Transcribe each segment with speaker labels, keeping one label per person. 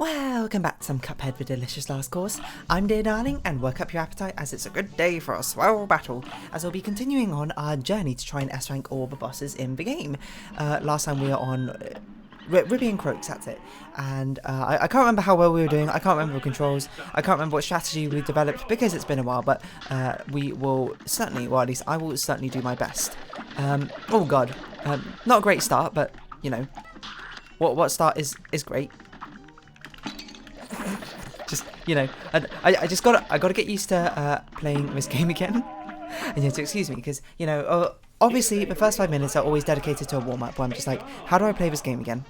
Speaker 1: Welcome back to some Cuphead with delicious last course. I'm dear darling, and work up your appetite as it's a good day for a swell battle, as we'll be continuing on our journey to try and S-rank all the bosses in the game. Last time we were on Ribby and Croaks, that's it. And I can't remember how well we were doing, I can't remember the controls, I can't remember what strategy we developed because it's been a while, but we will certainly, well at least I will certainly do my best. Oh god, not a great start, but you know, what start is great. Just, you know, I just gotta get used to playing this game again. And you have to excuse me because, you know, obviously the first 5 minutes are always dedicated to a warm-up where I'm just like, how do I play this game again?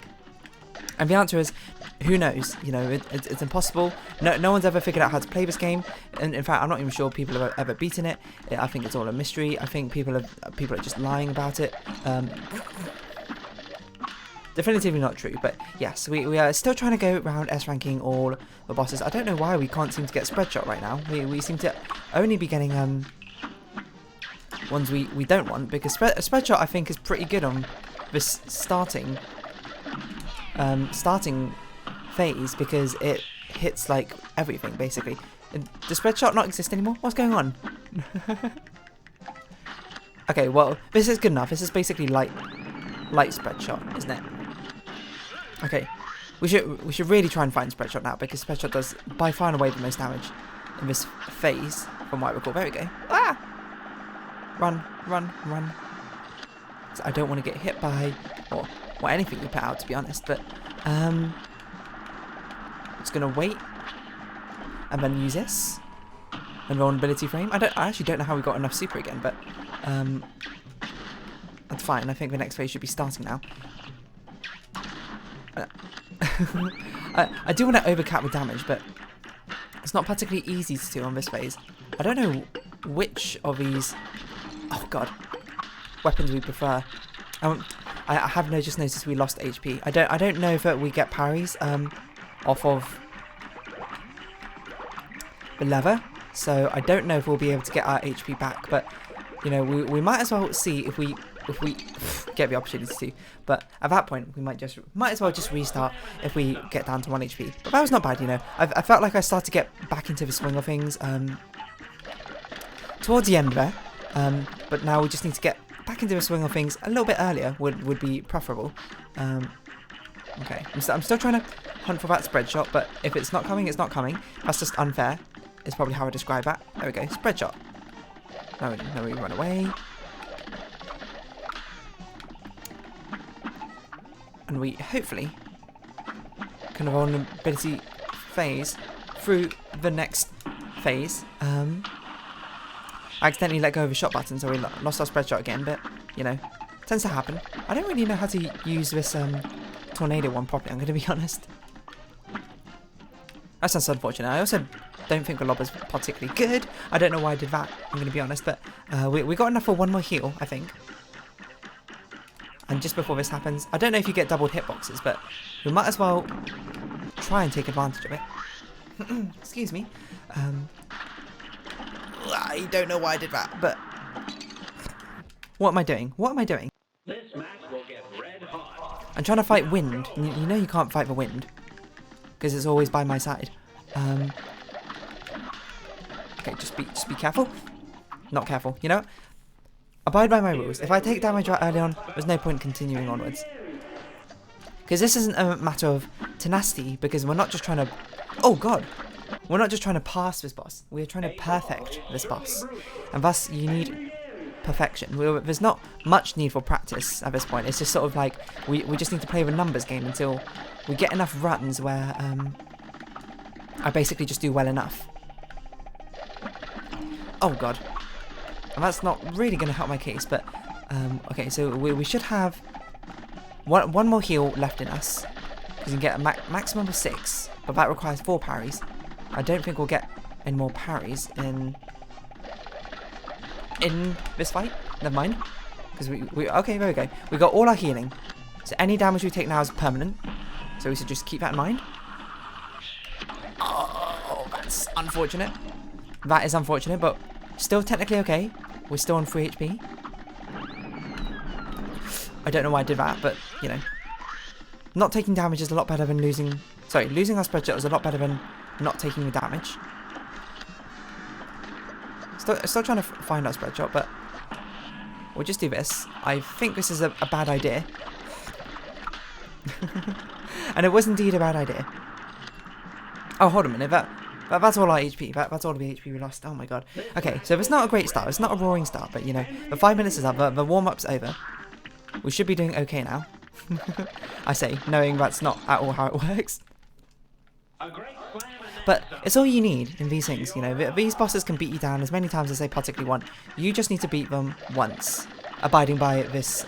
Speaker 1: And the answer is, who knows? You know, it's impossible. No one's ever figured out how to play this game. And in fact, I'm not even sure people have ever beaten it. I think it's all a mystery. I think people are just lying about it. Definitively not true, but yes, we are still trying to go around S-ranking all the bosses. I don't know why we can't seem to get spread shot right now. We seem to only be getting ones we don't want, because spread shot I think is pretty good on this starting phase, because it hits like everything basically. Does spread shot not exist anymore? What's going on? Okay, well this is good enough. This is basically light spread shot, isn't it? Okay, we should really try and find spread shot now, because spread shot does by far and away the most damage in this phase, from what I recall. There we go. Ah! Run. So I don't want to get hit by or anything you put out, to be honest. But it's gonna wait and then use this and vulnerability frame. I actually don't know how we got enough super again, but that's fine. I think the next phase should be starting now. I do want to overcap with damage, but it's not particularly easy to do on this phase. I don't know which of these, oh god, weapons we prefer. I have just noticed we lost HP. I don't know if we get parries off of the lever, so I don't know if we'll be able to get our HP back. But you know, we might as well see if we get the opportunity to, but at that point we might as well just restart if we get down to 1 HP. But that was not bad, you know. I felt like I started to get back into the swing of things towards the end there, but now we just need to get back into the swing of things a little bit earlier would be preferable. Okay, I'm still trying to hunt for that spread shot, but if it's not coming, it's not coming. That's just unfair, is probably how I describe that. There we go, spread shot. No, we run away. And we hopefully can have vulnerability phase through the next phase. I accidentally let go of the shot button, so we lost our spread shot again, but you know, tends to happen. I don't really know how to use this tornado one properly, I'm going to be honest. That sounds unfortunate. I also don't think the lob is particularly good. I don't know why I did that, I'm going to be honest, but we got enough for one more heal, I think. And just before this happens, I don't know if you get doubled hitboxes, but we might as well try and take advantage of it. Excuse me. I don't know why I did that, but what am I doing?
Speaker 2: This match will get red hot.
Speaker 1: I'm trying to fight wind. You know you can't fight the wind, because it's always by my side. Okay, just be careful. Not careful, you know? Abide by my rules. If I take damage right early on, there's no point continuing onwards. Because this isn't a matter of tenacity, because we're not just trying to... Oh god! We're not just trying to pass this boss. We're trying to perfect this boss. And thus, you need perfection. There's not much need for practice at this point. It's just sort of like, we just need to play the numbers game until we get enough runs where I basically just do well enough. Oh god. And that's not really going to help my case, but okay, so we should have one more heal left in us. We can get a maximum of 6, but that requires 4 parries. I don't think we'll get any more parries in this fight. Never mind, because okay, there we go. We got all our healing, so any damage we take now is permanent. So we should just keep that in mind. Oh, that's unfortunate. That is unfortunate, but still technically okay. We're still on 3 HP. I don't know why I did that, but, you know. Not taking damage is a lot better than losing Sorry, losing our spread shot is a lot better than not taking the damage. Still trying to find our spread shot, but we'll just do this. I think this is a bad idea. And it was indeed a bad idea. Oh, hold a minute. That's all our HP. That's all the HP we lost. Oh my god. Okay, so it's not a great start. It's not a roaring start, but you know, the 5 minutes is up. The warm-up's over. We should be doing okay now. I say, knowing that's not at all how it works. But it's all you need in these things, you know. These bosses can beat you down as many times as they particularly want. You just need to beat them once, abiding by this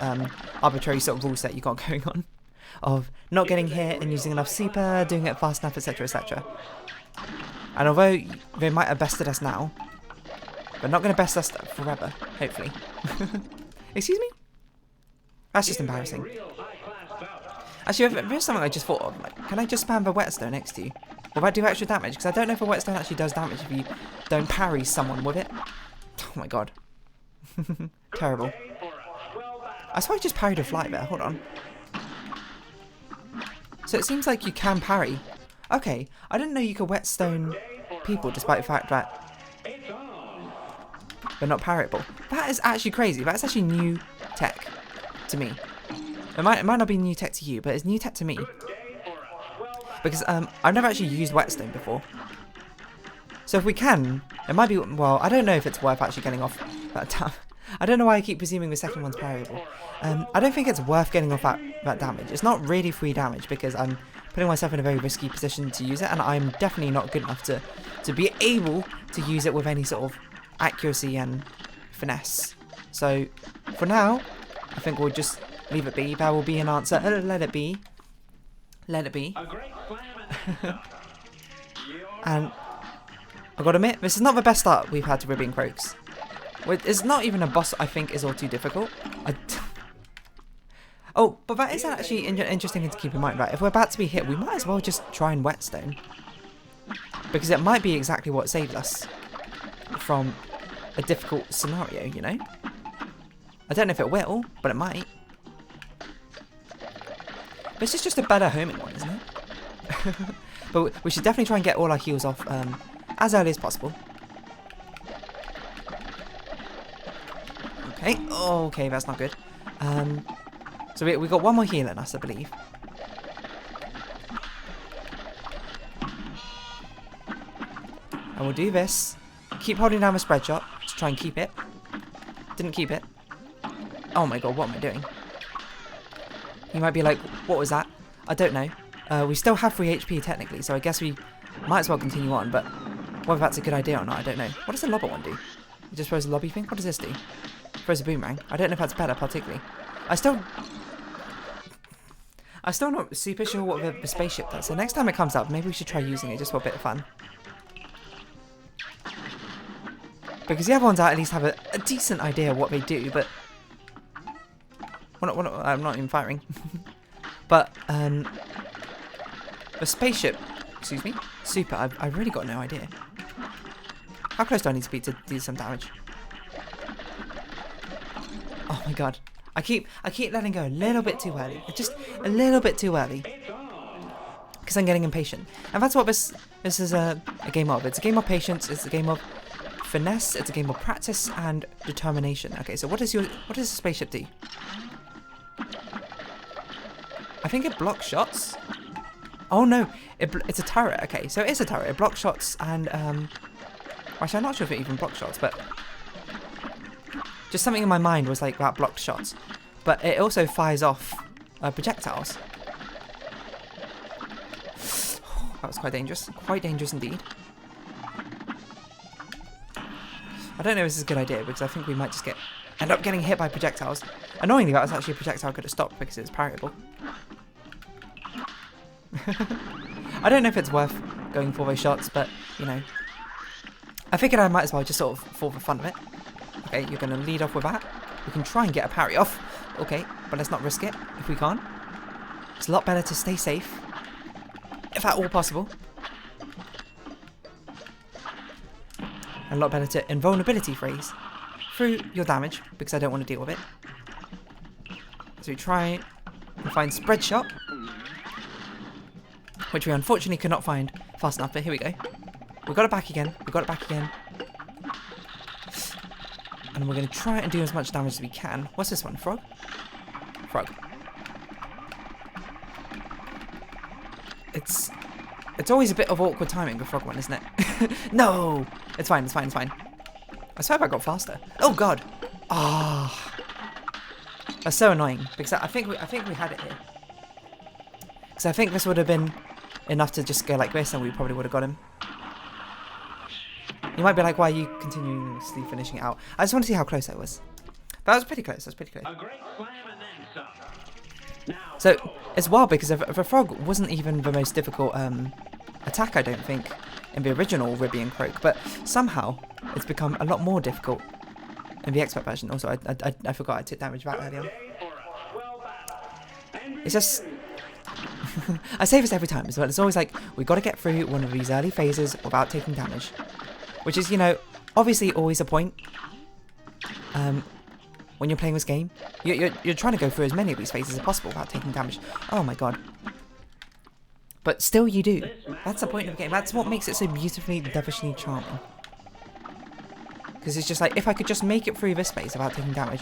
Speaker 1: arbitrary sort of rule set you got going on of not getting hit and using enough super, doing it fast enough, etc, etc. And although they might have bested us now, they're not going to best us forever, hopefully. Excuse me? That's just embarrassing. Actually, there's something I just thought of. Like, can I just spam the whetstone next to you? Will that do extra damage? Because I don't know if a whetstone actually does damage if you don't parry someone with it. Oh my god. Terrible. I suppose I just parried a fly there. Hold on. So it seems like you can parry. Okay, I didn't know you could whetstone people despite the fact that they're not parryable. That is actually crazy. That's actually new tech to me. It might not be new tech to you, but it's new tech to me. Because I've never actually used whetstone before. So if we can, it might be, well, I don't know if it's worth actually getting off that time. I don't know why I keep presuming the second one's parryable. I don't think it's worth getting off that damage. It's not really free damage because I'm putting myself in a very risky position to use it, and I'm definitely not good enough to be able to use it with any sort of accuracy and finesse. So for now, I think we'll just leave it be. There will be an answer. Let it be. Let it be. And I've got to admit, this is not the best start we've had to Ruby and Croaks. It's not even a boss I think is all too difficult. Oh, but that is actually an interesting thing to keep in mind, right? If we're about to be hit, we might as well just try and whetstone. Because it might be exactly what saves us from a difficult scenario, you know? I don't know if it will, but it might. This is just a better homing one, isn't it? But we should definitely try and get all our heals off as early as possible. Okay, oh, okay, that's not good. So we got one more heal in us, I believe. And we'll do this. Keep holding down the spread shot to try and keep it. Didn't keep it. Oh my god, what am I doing? You might be like, what was that? I don't know. We still have 3 HP technically, so I guess we might as well continue on, but whether that's a good idea or not, I don't know. What does the lobber one do? It just throws a lobby thing? What does this do? Throws a boomerang. I don't know if that's better particularly. I'm still not super sure what the spaceship does, so next time it comes up, maybe we should try using it just for a bit of fun. Because the other ones at least have a decent idea of what they do, but I'm not even firing. But the spaceship, excuse me, super. I've really got no idea. How close do I need to be to do some damage? Oh my god! I keep letting go a little bit too early. Just a little bit too early. Because I'm getting impatient, and that's what this is a game of. It's a game of patience. It's a game of finesse. It's a game of practice and determination. Okay, so what does the spaceship do? I think it blocks shots. Oh no, it's a turret. Okay, so it's a turret. It blocks shots and actually I'm not sure if it even blocks shots, but just something in my mind was like that blocked shots. But it also fires off projectiles. That was quite dangerous. Quite dangerous indeed. I don't know if this is a good idea because I think we might just end up getting hit by projectiles. Annoyingly, that was actually a projectile I could have stopped because it was parryable. I don't know if it's worth going for those shots, but, you know. I figured I might as well just sort of for the fun of it. Okay, you're going to lead off with that. We can try and get a parry off. Okay, but let's not risk it if we can't. It's a lot better to stay safe, if at all possible. And a lot better to invulnerability freeze through your damage, because I don't want to deal with it. So we try and find spread shot. which we unfortunately could not find fast enough, but here we go. We got it back again. We got it back again. And we're going to try and do as much damage as we can. What's this one? Frog? Frog. It's always a bit of awkward timing with Frog one, isn't it? No! It's fine, it's fine, it's fine. I swear if I got faster. Oh god! Ah, that's so annoying because I think we had it here. Because I think this would have been enough to just go like this, and we probably would have got him. You might be like, why are you continuously finishing it out? I just want to see how close I was. That was pretty close. That was pretty close.
Speaker 2: A great slam and then some. Now,
Speaker 1: So it's wild because the frog wasn't even the most difficult attack, I don't think, in the original Ribby and Croak, but somehow it's become a lot more difficult in the expert version. Also, I forgot I took damage back earlier on. It's just I say this every time as well. It's always like we've got to get through one of these early phases without taking damage, which is, you know, obviously always a point. When you're playing this game, you're trying to go through as many of these phases as possible without taking damage. Oh my god. But still you do. That's the point of the game. That's what makes it so beautifully, devilishly charming. Because it's just like, if I could just make it through this phase without taking damage,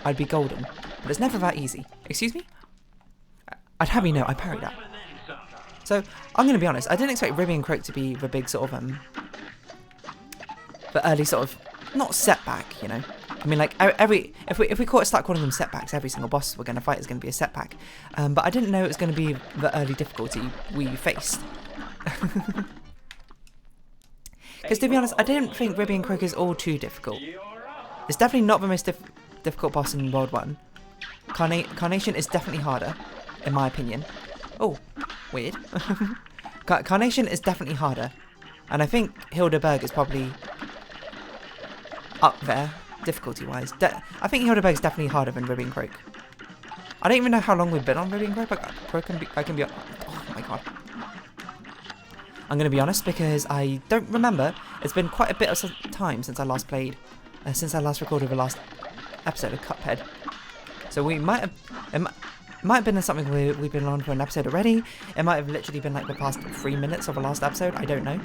Speaker 1: I'd be golden. But it's never that easy. Excuse me? I'd have you know, I parried that. So, I'm going to be honest, I didn't expect Ribby and Croak to be the big sort of, the early sort of, not setback, you know. I mean, like, if we start calling them setbacks, every single boss we're going to fight is going to be a setback. But I didn't know it was going to be the early difficulty we faced. Because to be honest, I didn't think Ribby and Croak is all too difficult. It's definitely not the most difficult boss in World 1. Carnation is definitely harder, in my opinion. Oh, weird. Carnation is definitely harder. And I think Hildeberg is probably up there. Difficulty-wise, I think Hildeberg is definitely harder than Ribby and Croak. I don't even know how long we've been on Ribby and Croak, but I can be. Oh my god! I'm gonna be honest because I don't remember. It's been quite a bit of time since I last played, since I last recorded the last episode of Cuphead. So we might have. It might have been something we've been on for an episode already. It might have literally been like the past 3 minutes of the last episode. I don't know.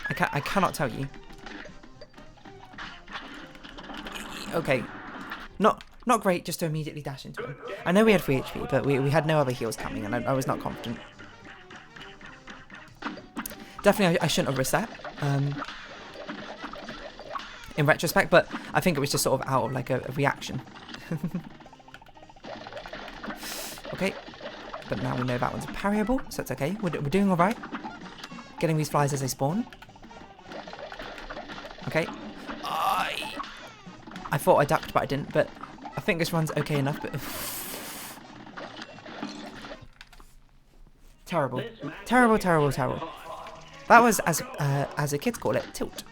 Speaker 1: I cannot tell you. Okay, not great just to immediately dash into him. I know we had 3 HP, but we had no other heals coming, and I was not confident. Definitely, I shouldn't have risked that, in retrospect, but I think it was just sort of out of like a reaction. Okay, but now we know that one's parryable, so it's okay. We're doing alright. Getting these flies as they spawn. Okay. I thought I ducked, but I didn't. But I think this run's okay enough. But terrible, terrible, terrible, terrible. That was, as the kids call it, tilt.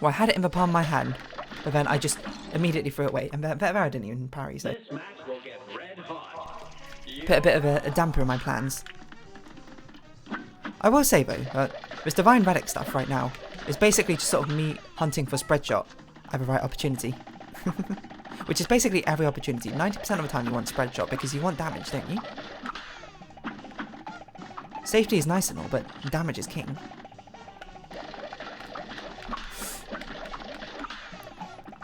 Speaker 1: Well, I had it in the palm of my hand, but then I just immediately threw it away, and there I didn't even parry. So put a bit of a damper in my plans. I will say though, this Divine Relic stuff right now is basically just sort of me hunting for spread shot. Have a right opportunity. Which is basically every opportunity. 90% of the time you want spread shot because you want damage, don't you? Safety is nice and all, but damage is king.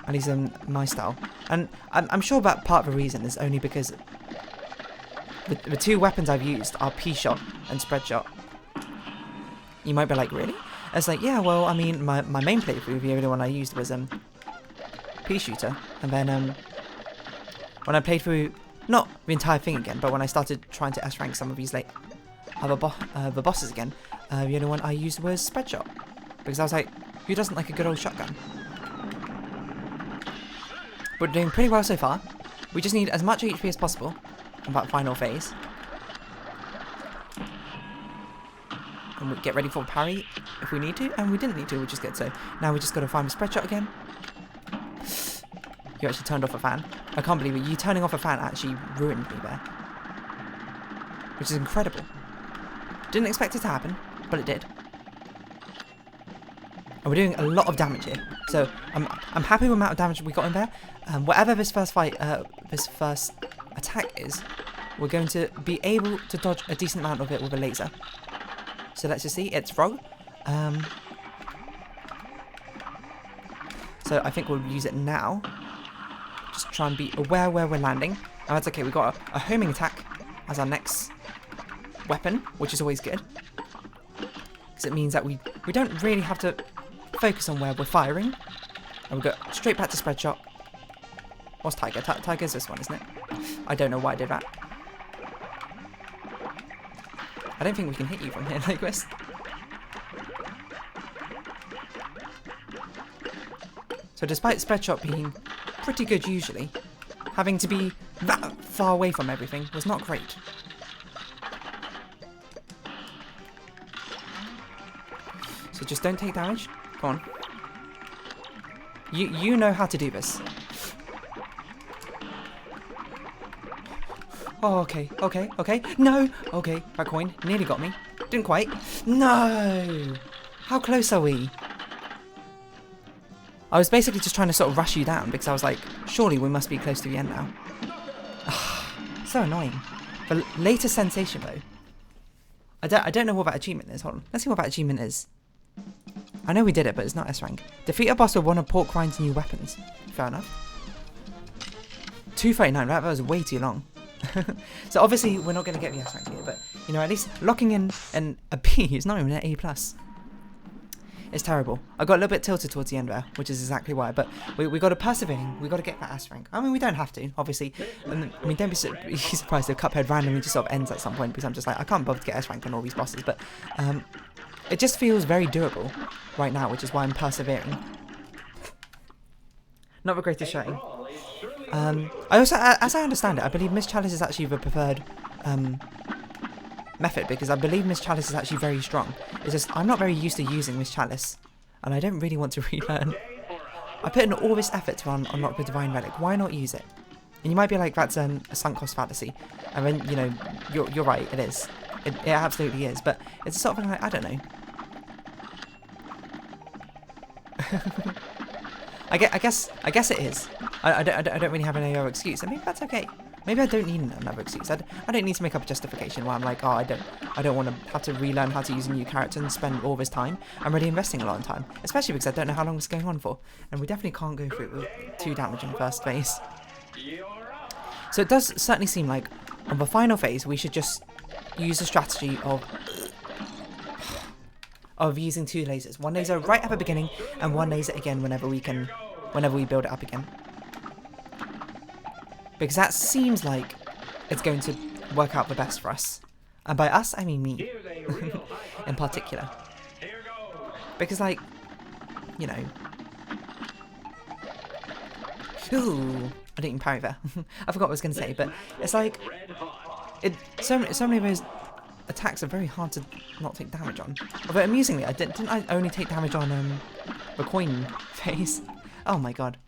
Speaker 1: At least in my style. And I'm sure that part of the reason is only because the 2 weapons I've used are P-shot and spread shot. You might be like, really? It's like, yeah, well, I mean, my main playthrough, the only one I used was P-shooter, and then when I played through, not the entire thing again, but when I started trying to S-rank some of these like the bosses again, the only one I used was spread shot, because I was like, who doesn't like a good old shotgun? We're doing pretty well so far. We just need as much HP as possible in that final phase. And we get ready for a parry if we need to, and we didn't need to, which is good. So now we just got to find the spread shot again. You actually turned off a fan. I can't believe it. You turning off a fan actually ruined me there. Which is incredible. Didn't expect it to happen, but it did. And we're doing a lot of damage here. So I'm happy with the amount of damage we got in there. Whatever this first fight, this first attack is, we're going to be able to dodge a decent amount of it with a laser. So let's just see, it's Frog. So I think we'll use it now. Just try and be aware where we're landing. And that's okay, we've got a homing attack as our next weapon, which is always good. Because it means that we don't really have to focus on where we're firing. And we go straight back to spread shot. What's Tiger? Tiger's this one, isn't it? I don't know why I did that. I don't think we can hit you from here like this. So despite spread shot being pretty good usually, having to be that far away from everything was not great. So just don't take damage. Come on. You know how to do this. Oh, okay. No! Okay, that coin nearly got me. Didn't quite. No! How close are we? I was basically just trying to sort of rush you down because I was like, surely we must be close to the end now. So annoying. The later sensation though. I don't know what that achievement is. Hold on. Let's see what that achievement is. I know we did it, but it's not S rank. Defeat a boss with one of Pork Rind's new weapons. Fair enough. 239, that was way too long. So obviously we're not going to get the S rank here, but you know, at least locking in a B is not even an A+. It's terrible. I got a little bit tilted towards the end there, which is exactly why, but we got to persevere, we got to get that S rank. I mean, we don't have to, obviously. I mean, don't be surprised if Cuphead randomly just sort of ends at some point, because I'm just like, I can't bother to get S rank on all these bosses, but it just feels very doable right now, which is why I'm persevering. Not the greatest shouting. I also, as I understand it, I believe Miss Chalice is actually the preferred method, because I believe Miss Chalice is actually very strong. It's just, I'm not very used to using Miss Chalice, and I don't really want to relearn. I put in all this effort to unlock the Divine Relic, why not use it? And you might be like, that's a sunk cost fallacy, and then, you know, you're right, it is. It absolutely is, but it's sort of like, I don't know. I guess it is. I don't really have any other excuse, and maybe that's okay. Maybe I don't need another excuse. I don't need to make up a justification where I'm like, oh, I don't want to have to relearn how to use a new character and spend all this time. I'm really investing a lot of time, especially because I don't know how long it's going on for, and we definitely can't go through it with 2 damage in the first phase. So it does certainly seem like on the final phase we should just use the strategy of using 2 lasers. One laser right at the beginning, and one laser again whenever we build it up again. Because that seems like it's going to work out the best for us. And by us, I mean me. In particular. Because, like, you know... Ooh, I didn't even parry there. I forgot what I was going to say, but it's like... So many of those attacks are very hard to not take damage on. Although, amusingly, didn't I only take damage on the coin phase? Oh my god.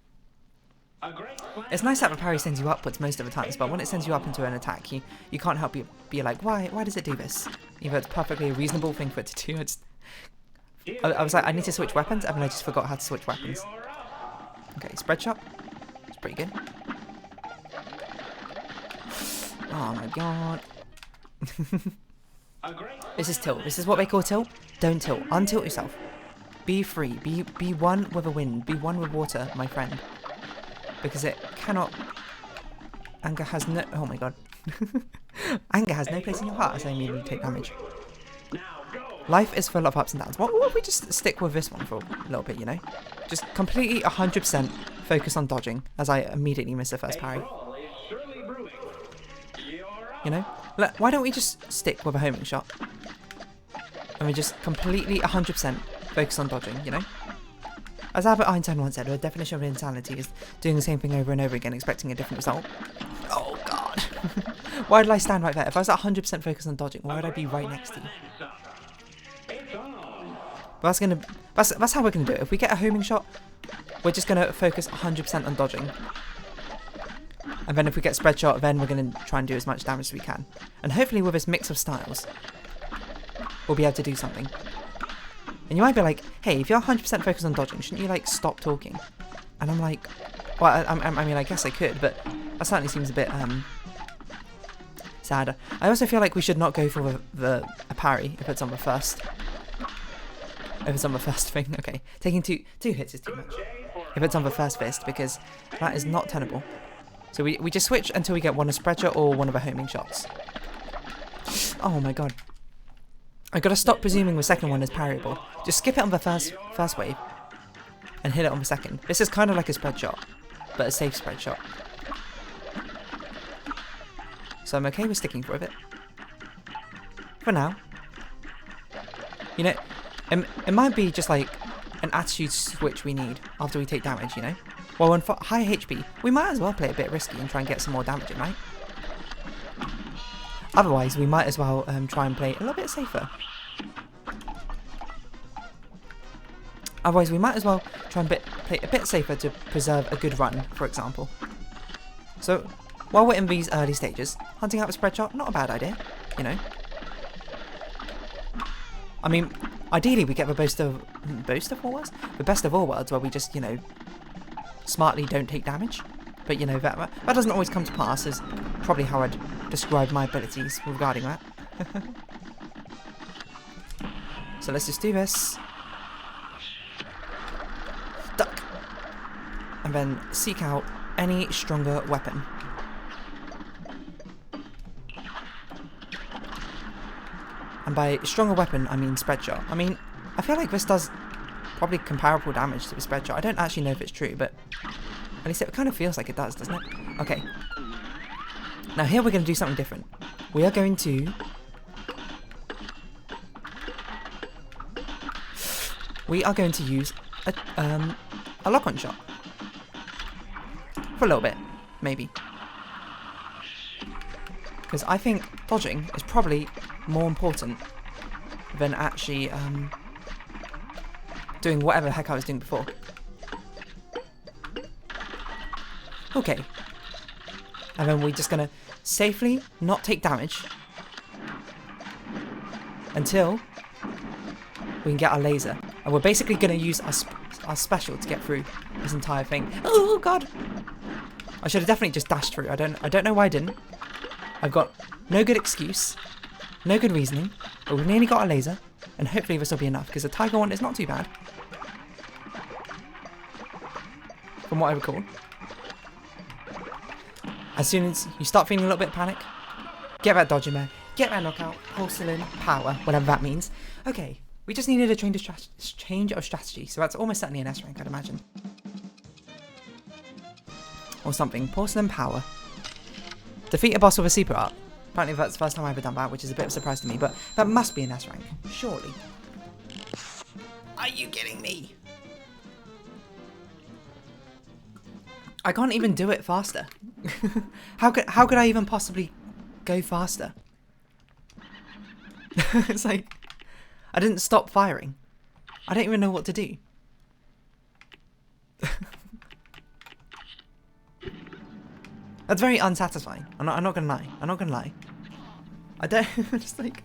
Speaker 1: It's nice that the parry sends you upwards most of the times, but when it sends you up into an attack, you can't help be like, why does it do this? Even it's perfectly a reasonable thing for it to do. I was like, I need to switch weapons, and then I just forgot how to switch weapons. Okay, spread shot. It's pretty good. Oh my god. This is tilt. This is what they call tilt. Don't tilt. Untilt yourself. Be free. Be one with the wind. Be one with water, my friend. Because it cannot... Anger has no... Oh my god. Anger has no place in your heart as I immediately take damage. Life is full of ups and downs. What if we just stick with this one for a little bit, you know? Just completely 100% focus on dodging as I immediately miss the first parry. You know? Why don't we just stick with a homing shot? And we just completely 100% focus on dodging, you know? As Albert Einstein once said, the definition of insanity is doing the same thing over and over again, expecting a different result. Oh god. Why did I stand right there? If I was 100% focused on dodging, why would I be right next to you? But that's how we're gonna do it. If we get a homing shot, we're just gonna focus 100% on dodging. And then if we get spread shot, then we're gonna try and do as much damage as we can. And hopefully with this mix of styles, we'll be able to do something. And you might be like, hey, if you're 100% focused on dodging, shouldn't you, like, stop talking? And I'm like, well, I mean, I guess I could, but that certainly seems a bit sad. I also feel like we should not go for the parry if it's on the first. If it's on the first thing, okay. Taking two hits is too much. If it's on the first fist, because that is not tenable. So we just switch until we get one of spread shot or one of the homing shots. Oh my god. I gotta stop presuming the second one is parryable. Just skip it on the first wave and hit it on the second. This is kind of like a spread shot, but a safe spread shot. So I'm okay with sticking with it. For now. You know, it might be just like an attitude switch we need after we take damage, you know? Well, on high HP, we might as well play a bit risky and try and get some more damage in, right? Otherwise, we might as well try and play a little bit safer. Otherwise, we might as well try and play a bit safer to preserve a good run, for example. So, while we're in these early stages, hunting out a spread shot, not a bad idea, you know? I mean, ideally we get the best of all worlds? The best of all worlds where we just, you know, smartly don't take damage. But, you know, that doesn't always come to pass, is probably how I'd describe my abilities regarding that. So let's just do this. Duck. And then seek out any stronger weapon. And by stronger weapon, I mean spread shot. I mean, I feel like this does probably comparable damage to the spread shot. I don't actually know if it's true, but at least it kind of feels like it does, doesn't it? Okay. Now here we're going to do something different. We are going to... use a lock-on shot. For a little bit, maybe. Because I think dodging is probably more important than actually doing whatever the heck I was doing before. Okay. And then we're just going to safely not take damage until we can get our laser. And we're basically going to use our special to get through this entire thing. Oh god! I should have definitely just dashed through. I don't know why I didn't. I've got no good excuse, no good reasoning, but we've nearly got a laser, and hopefully this will be enough, because the tiger one is not too bad. From what I recall. As soon as you start feeling a little bit of panic, get that dodge in there, get that knockout, porcelain power, whatever that means. Okay, we just needed a change of strategy, so that's almost certainly an S rank, I'd imagine. Or something, porcelain power. Defeat a boss with a super art. Apparently that's the first time I've ever done that, which is a bit of a surprise to me, but that must be an S rank, surely. Are you kidding me? I can't even do it faster. How could I even possibly go faster? It's like, I didn't stop firing. I don't even know what to do. That's very unsatisfying. I'm not gonna lie. I'm not gonna lie. I don't just like.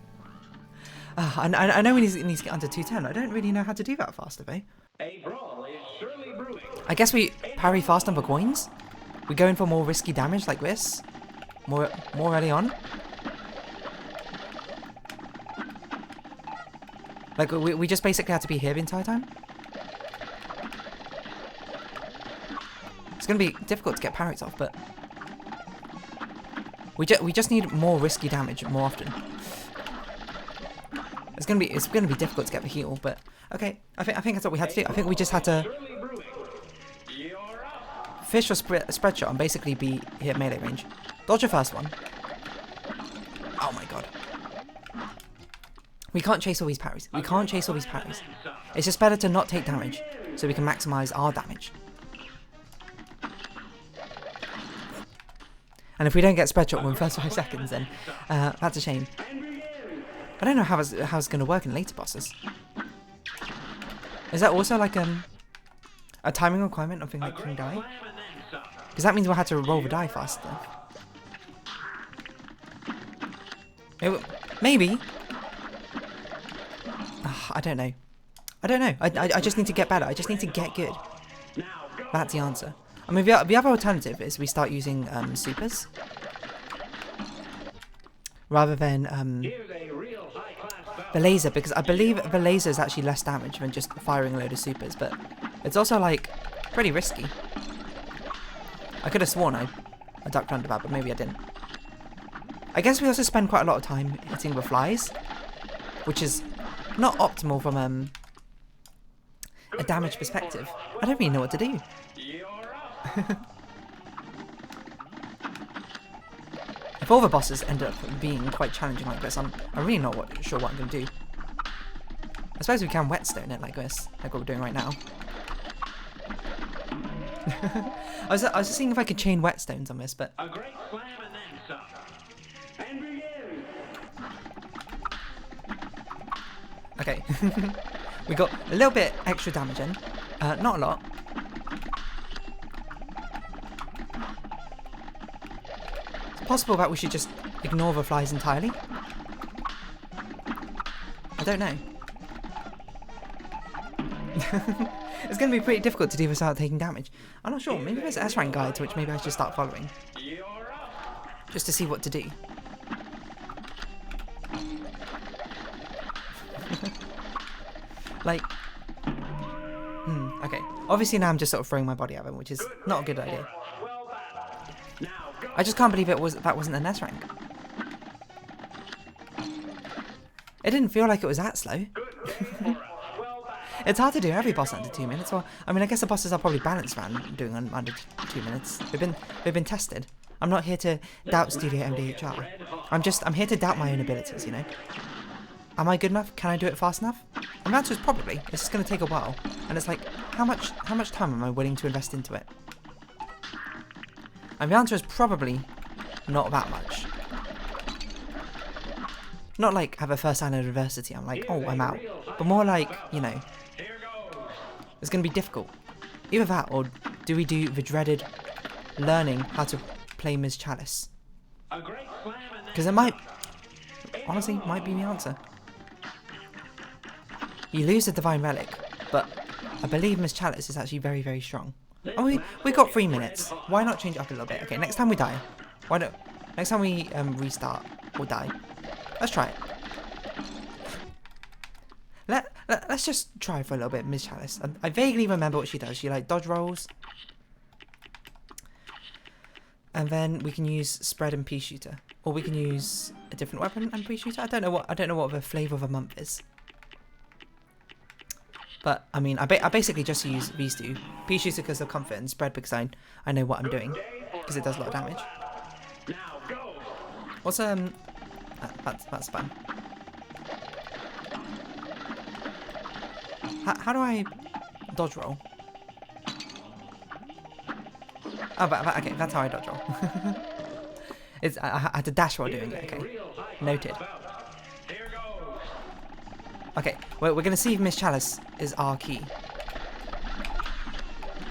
Speaker 1: I know we need to get under 210. I don't really know how to do that faster, though.
Speaker 2: A brawl is surely brewing.
Speaker 1: I guess we parry fast on the coins. We go in for more risky damage like this. More early on. Like we just basically had to be here the entire time. It's gonna be difficult to get parries off, but. We just need more risky damage more often. It's gonna be difficult to get the heal, but okay. I think that's what we had to do. I think we just had to fish or spread shot and basically be hit melee range. Dodge the first one. Oh my god. We can't chase all these parries. We can't chase all these parries. It's just better to not take damage so we can maximize our damage. And if we don't get spread shot within the first 5 seconds, then that's a shame. I don't know how it's going to work in later bosses. Is that also like a timing requirement of thing like King Die? Because that means we'll have to roll the die faster. Maybe. I don't know. I just need to get better. I just need to get good. That's the answer. I mean, the other alternative is we start using supers. rather than
Speaker 2: Here's a real high-class bout.
Speaker 1: the laser, because I believe the laser is actually less damage than just firing a load of supers, but it's also like pretty risky. I could have sworn I ducked under that, but maybe I didn't. I guess we also spend quite a lot of time hitting the flies, which is not optimal from a damage perspective. I don't really know what to do.
Speaker 2: You're up.
Speaker 1: If all the bosses end up being quite challenging like this, I'm really not sure what I'm going to do. I suppose we can whetstone it like this, like what we're doing right now. I was just seeing if I could chain whetstones on this, but
Speaker 2: A great slam and then some. And begin.
Speaker 1: okay. We got a little bit extra damage in, not a lot. It's possible that we should just ignore the flies entirely. I don't know. It's going to be pretty difficult to do this without taking damage. I'm not sure. Maybe there's S-rank guides which maybe I should start following,
Speaker 2: You're up.
Speaker 1: just to see what to do. Like, okay. Obviously now I'm just sort of throwing my body at them, which is not a good idea.
Speaker 2: Well battled. Now go.
Speaker 1: I just can't believe that wasn't an S-rank. It didn't feel like it was that slow.
Speaker 2: Good day for us. Well battled.
Speaker 1: It's hard to do every boss under 2 minutes. Well, I mean, I guess the bosses are probably balanced around doing under 2 minutes. They've been tested. I'm not here to doubt Studio MDHR. I'm here to doubt my own abilities, you know. Am I good enough? Can I do it fast enough? And the answer is probably. It's just going to take a while. And it's like, how much time am I willing to invest into it? And the answer is probably not that much. Not like have a first sign of adversity, I'm like, oh, I'm out. But more like, you know,
Speaker 2: Here goes.
Speaker 1: it's going to be difficult. Either that, or do we do the dreaded learning how to play Ms. Chalice?
Speaker 2: A great slam and then
Speaker 1: Because it might, honestly, might be the answer. You lose the Divine Relic, but I believe Ms. Chalice is actually very, very strong. Oh, we got 3 minutes. Why not change it up a little bit? Okay, next time we die. Why don't... Next time we restart or die. Let's try it. Let's just try for a little bit, Ms. Chalice. I vaguely remember what she does. She, like, dodge rolls. And then we can use spread and pea shooter. Or we can use a different weapon and pea shooter. I don't know what the flavour of the month is. But, I mean, I basically just use these two. Pea shooter because of comfort and spread because I know what I'm doing. Because it does a lot of damage.
Speaker 2: now go.
Speaker 1: What's, that's fun. How do I dodge roll? Oh, okay, that's how I dodge roll. I had to dash while doing it, okay. Noted.
Speaker 2: Here goes.
Speaker 1: Okay, we're going to see if Miss Chalice is our key.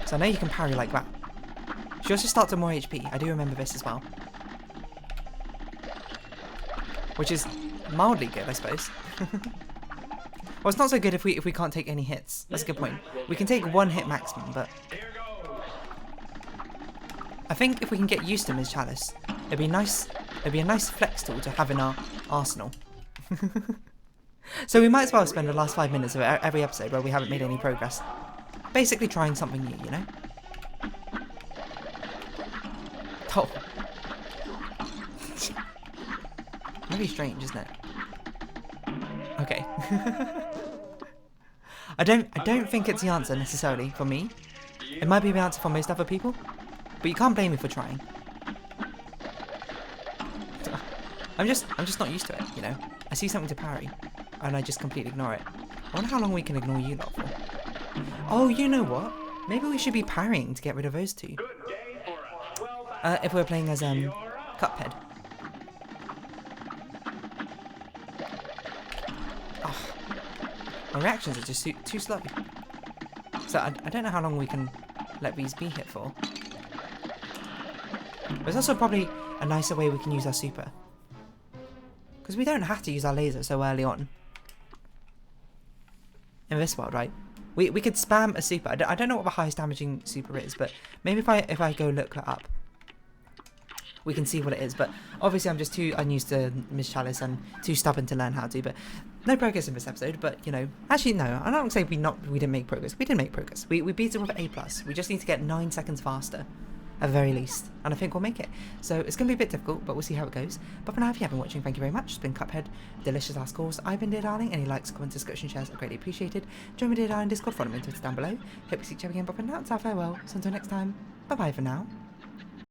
Speaker 1: So I know you can parry like that. She also starts with more HP. I do remember this as well. Which is mildly good, I suppose. Well, it's not so good if we can't take any hits. That's a good point. We can take 1 hit maximum, but
Speaker 2: Here goes.
Speaker 1: I think if we can get used to Ms. Chalice, it'd be nice. It'd be a nice flex tool to have in our arsenal. So we might as well spend the last 5 minutes of every episode where we haven't made any progress, basically trying something new, you know. Oh, really strange, isn't it? Okay. I don't think it's the answer necessarily for me. It might be the answer for most other people, but you can't blame me for trying. I'm just not used to it, you know. I see something to parry, and I just completely ignore it. I wonder how long we can ignore you lot for. Oh, you know what? Maybe we should be parrying to get rid of those two.
Speaker 2: Good day for us. Well battled.
Speaker 1: If we're playing as Cuphead. Oh, my reactions are just too slow. So I don't know how long we can let these be hit for. There's also probably a nicer way we can use our super. Because we don't have to use our laser so early on. In this world, right? We could spam a super. I don't know what the highest damaging super is, but maybe if I go look that up. we can see what it is. But obviously I'm just too unused to Miss Chalice and too stubborn to learn how to. But no progress in this episode. But, you know, actually no, I'm not going to say we didn't make progress. We did make progress. We beat it with an A+. We just need to get 9 seconds faster. At the very least, and I think we'll make it. So it's going to be a bit difficult, but we'll see how it goes. But for now, if you have been watching, thank you very much. It's been Cuphead, delicious ass course. I've been Dear Darling. Any likes, comments, discussion, shares are greatly appreciated. Join me Dear Darling Discord, follow me on Twitter down below. Hope you see each other again, but for now, it's our farewell. So until next time, bye bye for now.